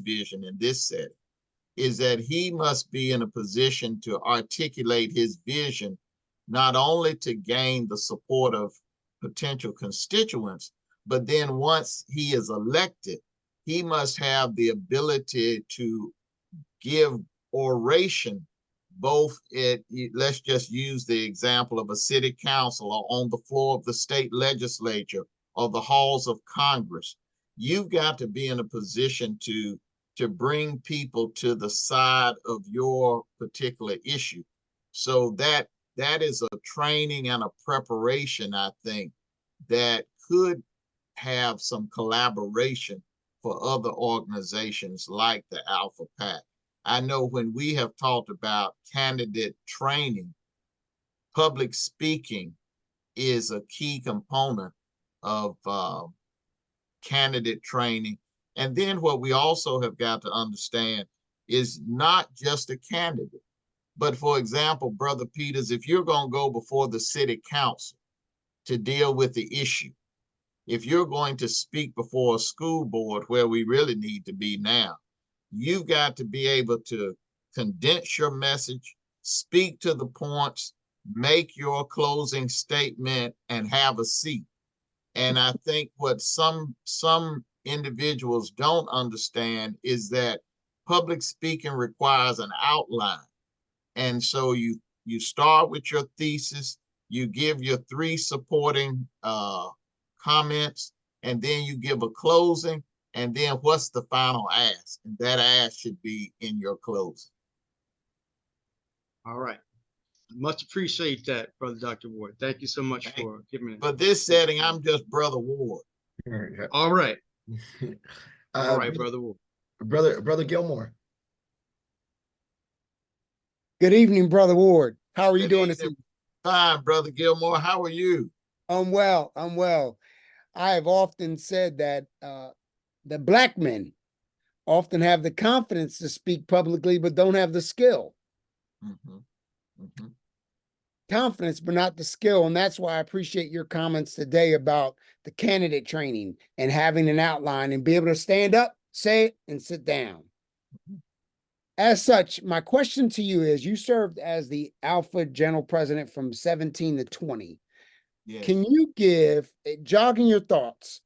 vision in this setting is that he must be in a position to articulate his vision, not only to gain the support of potential constituents, but then once he is elected, he must have the ability to give oration, both let's just use the example of a city council or on the floor of the state legislature or the halls of Congress. You've got to be in a position to bring people to the side of your particular issue. So that is a training and a preparation, I think, that could have some collaboration for other organizations like the Alpha PAC. I know when we have talked about candidate training, public speaking is a key component of candidate training. And then what we also have got to understand is not just a candidate, but for example, Brother Peters, if you're going to go before the city council to deal with the issue, if you're going to speak before a school board where we really need to be now, you've got to be able to condense your message, speak to the points, make your closing statement, and have a seat. And I think what some individuals don't understand is that public speaking requires an outline. And so you start with your thesis, you give your 3 supporting comments, and then you give a closing, and then what's the final ask? And that ask should be in your closing. All right. Much appreciate that, Brother Dr. Ward. Thank you so much for giving me. For this setting, I'm just Brother Ward. All right. All right, Brother Ward. Brother Gilmore. Good evening, Brother Ward. How are you doing this evening? Fine, Brother Gilmore. How are you? I'm well. I have often said that the black men often have the confidence to speak publicly, but don't have the skill. Confidence, but not the skill. And that's why I appreciate your comments today about the candidate training and having an outline and be able to stand up, say it, and sit down. As such, my question to you is, you served as the Alpha General President from 17 to 20. Yes. Can you give, jogging your thoughts,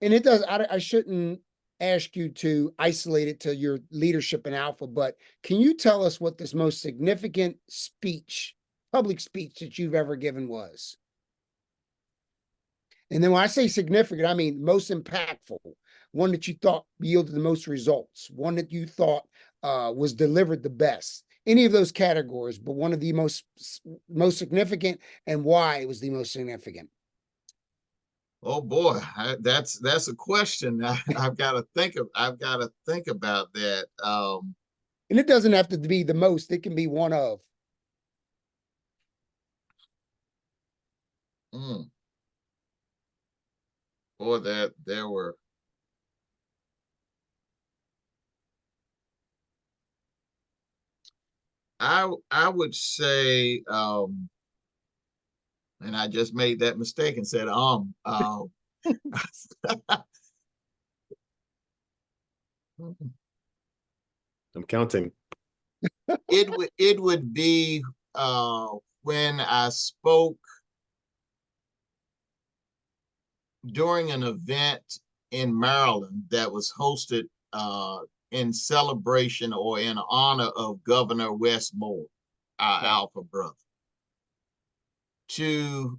and it does, I shouldn't ask you to isolate it to your leadership in Alpha, but can you tell us what this most significant speech, public speech that you've ever given was? And then when I say significant, I mean most impactful, one that you thought yielded the most results, one that you thought was delivered the best, any of those categories, but one of the most significant, and why it was the most significant. Oh boy, that's a question. I've got to think about that. And it doesn't have to be the most; it can be one of. Boy, there were. I would say, and I just made that mistake and said, I'm counting. It would be when I spoke during an event in Maryland that was hosted in celebration or in honor of Governor Westmore, our Alpha brother. To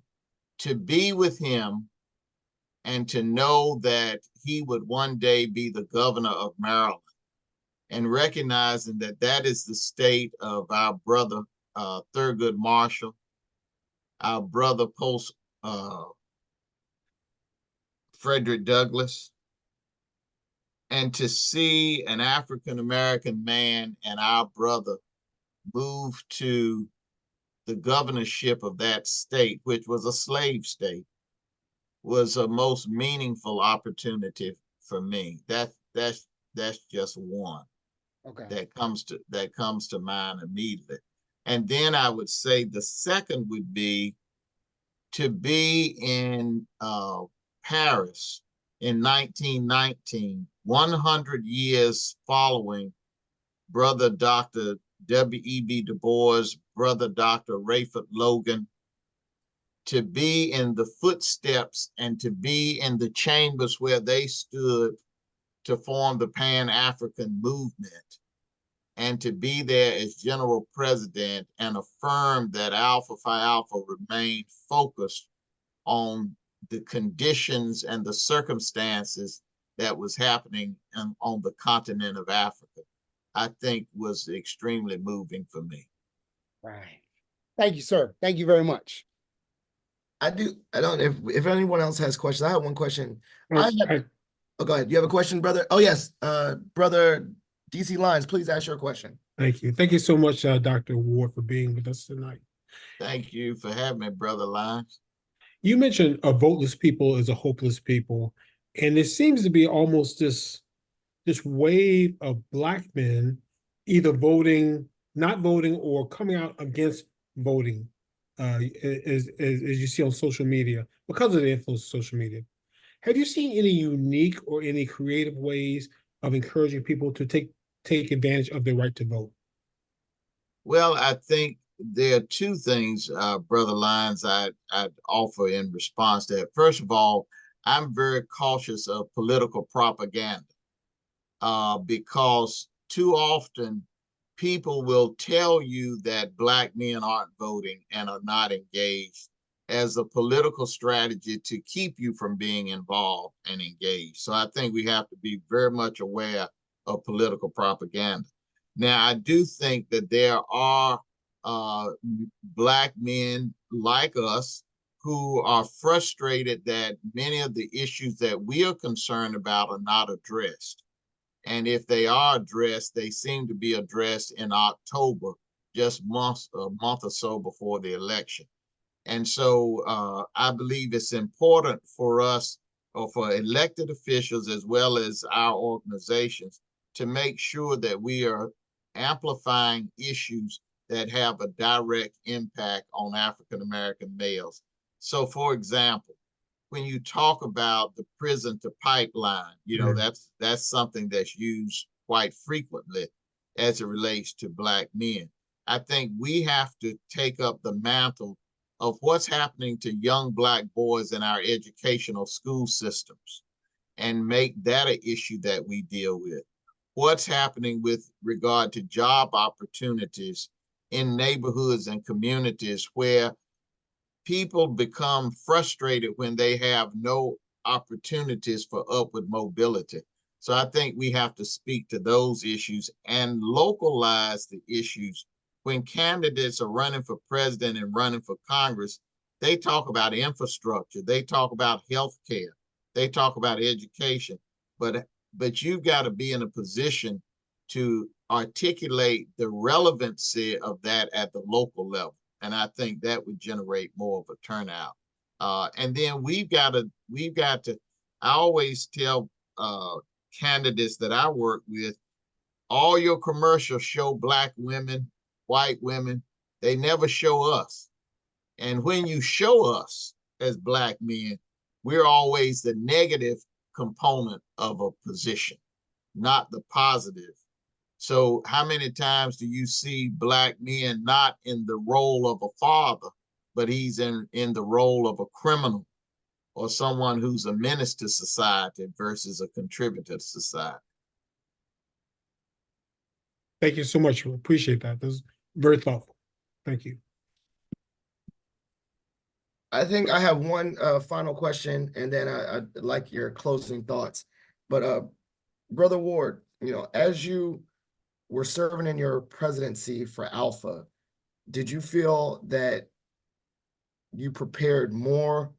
be with him and to know that he would one day be the governor of Maryland, and recognizing that that is the state of our brother Thurgood Marshall, our brother post Frederick Douglass, and to see an African-American man and our brother move to the governorship of that state, which was a slave state, was a most meaningful opportunity for me. That's just one. Okay. That comes to mind immediately. And then I would say the second would be to be in Paris in 1919 100 years following Brother Dr. W.E.B. Du Bois, Brother Dr. Rayford Logan, to be in the footsteps and to be in the chambers where they stood to form the Pan-African movement, and to be there as general president and affirm that Alpha Phi Alpha remained focused on the conditions and the circumstances that was happening on the continent of Africa, I think was extremely moving for me. Right. Thank you, sir. Thank you very much. I don't know if anyone else has questions. I have one question. I, Oh, go ahead. You have a question, brother? Oh, yes. Brother DC Lines, please ask your question. thank you. Thank you so much, Dr. Ward, for being with us tonight. Thank you for having me, Brother Lyons. You mentioned a voteless people is a hopeless people, and it seems to be almost this wave of Black men either voting, not voting, or coming out against voting, as you see on social media because of the influence of social media. Have you seen any unique or any creative ways of encouraging people to take advantage of their right to vote? Well, I think there are two things, Brother Lyons, I'd offer in response to that. First of all, I'm very cautious of political propaganda because too often people will tell you that Black men aren't voting and are not engaged as a political strategy to keep you from being involved and engaged. So I think we have to be very much aware of political propaganda. Now, I do think that there are Black men like us who are frustrated that many of the issues that we are concerned about are not addressed. And if they are addressed, they seem to be addressed in October, just a month or so before the election. And so I believe it's important for us, or for elected officials as well as our organizations, to make sure that we are amplifying issues that have a direct impact on African-American males. So, for example, when you talk about the prison to pipeline, you know, that's something that's used quite frequently as it relates to Black men. I think we have to take up the mantle of what's happening to young Black boys in our educational school systems and make that an issue that we deal with. What's happening with regard to job opportunities in neighborhoods and communities where people become frustrated when they have no opportunities for upward mobility. So I think we have to speak to those issues and localize the issues. When candidates are running for president and running for Congress, they talk about infrastructure, they talk about health care, they talk about education, but you've got to be in a position to articulate the relevancy of that at the local level. And I think that would generate more of a turnout. And then we've got to, I always tell candidates that I work with, all your commercials show Black women, white women, they never show us. And when you show us as Black men, we're always the negative component of a position, not the positive. So how many times do you see Black men not in the role of a father, but he's in the role of a criminal or someone who's a menace to society versus a contributor to society? Thank you so much. We appreciate that. That was very thoughtful. Thank you. I think I have one final question, and then I'd like your closing thoughts. But Brother Ward, you know, as you were serving in your presidency for Alpha, did you feel that you prepared more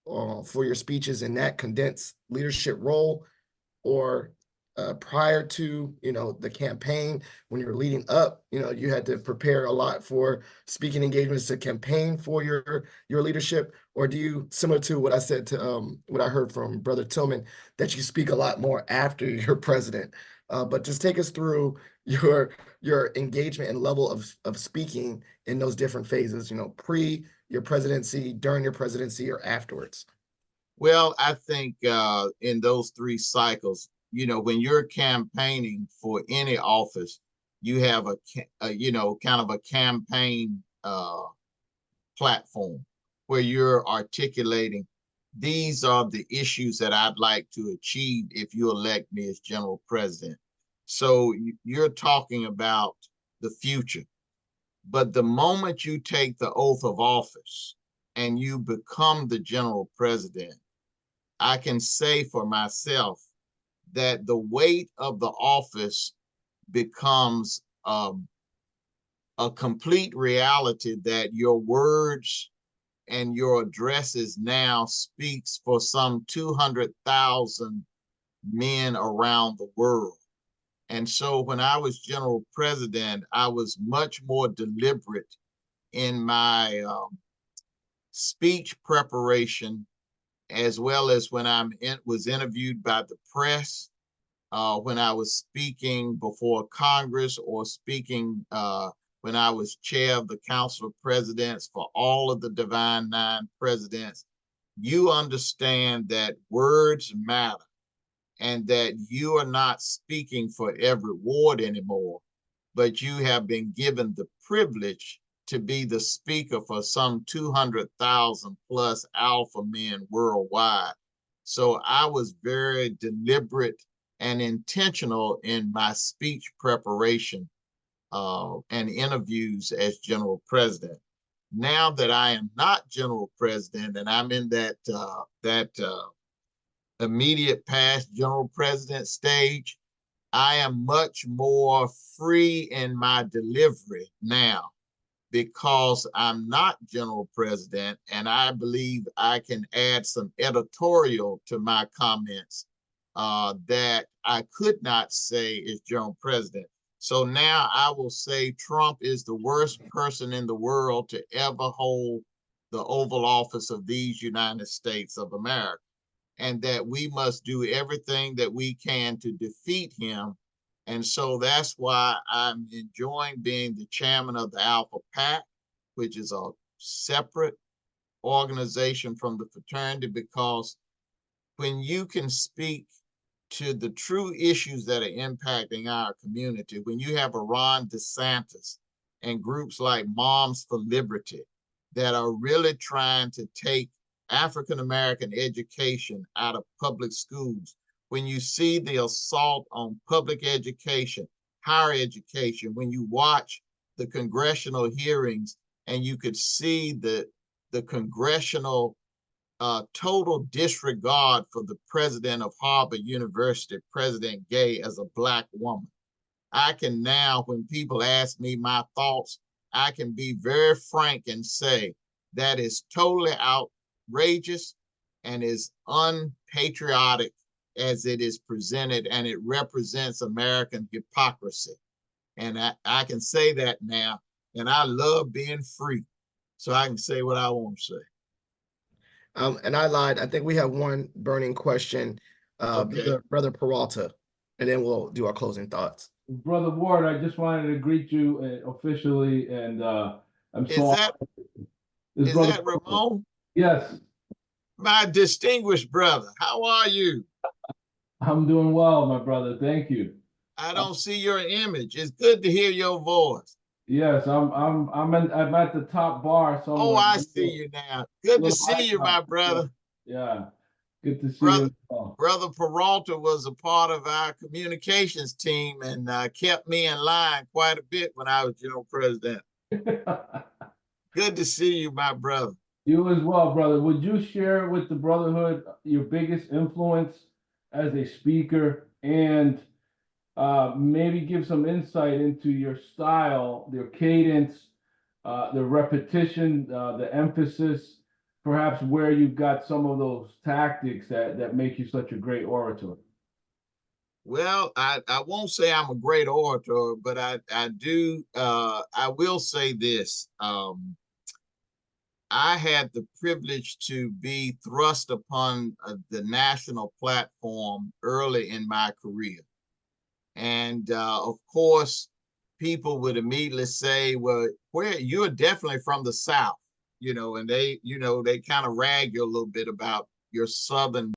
for your speeches in that condensed leadership role, or prior to, you know, the campaign, when you were leading up, you know, you had to prepare a lot for speaking engagements to campaign for your leadership? Or do you, similar to what I said to what I heard from Brother Tillman, that you speak a lot more after you're president? But just take us through your engagement and level of speaking in those different phases, you know, pre your presidency, during your presidency, or afterwards. Well, I think in those three cycles, when you're campaigning for any office, you have kind of a campaign platform where you're articulating, these are the issues that I'd like to achieve if you elect me as general president. So you're talking about the future. But the moment you take the oath of office and you become the general president, I can say for myself that the weight of the office becomes a complete reality, that your words and your addresses now speaks for some 200,000 men around the world. And so when I was general president, I was much more deliberate in my speech preparation, as well as when was interviewed by the press, when I was speaking before Congress, or speaking when I was chair of the Council of Presidents for all of the Divine Nine presidents. You understand that words matter, and that you are not speaking for Everett Ward anymore, but you have been given the privilege to be the speaker for some 200,000 plus alpha men worldwide. So I was very deliberate and intentional in my speech preparation and interviews as general president. Now that I am not general president and I'm in that immediate past general president stage, I am much more free in my delivery now, because I'm not general president, and I believe I can add some editorial to my comments that I could not say as general president. So now I will say Trump is the worst person in the world to ever hold the Oval Office of these United States of America, and that we must do everything that we can to defeat him. And so that's why I'm enjoying being the chairman of the Alpha PAC, which is a separate organization from the fraternity, because when you can speak to the true issues that are impacting our community, when you have a Ron DeSantis and groups like Moms for Liberty that are really trying to take African-American education out of public schools, when you see the assault on public education, higher education, when you watch the congressional hearings and you could see the congressional total disregard for the president of Harvard University, President Gay, as a Black woman. I can now, when people ask me my thoughts, I can be very frank and say that is totally outrageous and is unpatriotic as it is presented, and it represents American hypocrisy. And I can say that now, and I love being free, so I can say what I want to say. And I lied. I think we have one burning question, Okay. Brother Peralta, and then we'll do our closing thoughts. Brother Ward, I just wanted to greet you officially, and I'm Is so that This is brother that Ramon? Yes, My distinguished brother, how are you? I'm doing well, my brother. Thank you. I don't see your image. It's good to hear your voice. Yes, I'm at the top bar somewhere. Oh, I see you now. Good to see you, my brother. Yeah, good to see Brother, you. Well. Brother Peralta was a part of our communications team and kept me in line quite a bit when I was general president. Good to see you, my brother. You as well, brother. Would you share with the brotherhood your biggest influence as a speaker, and maybe give some insight into your style, your cadence, the repetition, the emphasis, perhaps where you've got some of those tactics that make you such a great orator? Well, I won't say I'm a great orator, but I do, I will say this. I had the privilege to be thrust upon the national platform early in my career. And of course, people would immediately say, well, where you're definitely from the South, and they kind of rag you a little bit about your Southern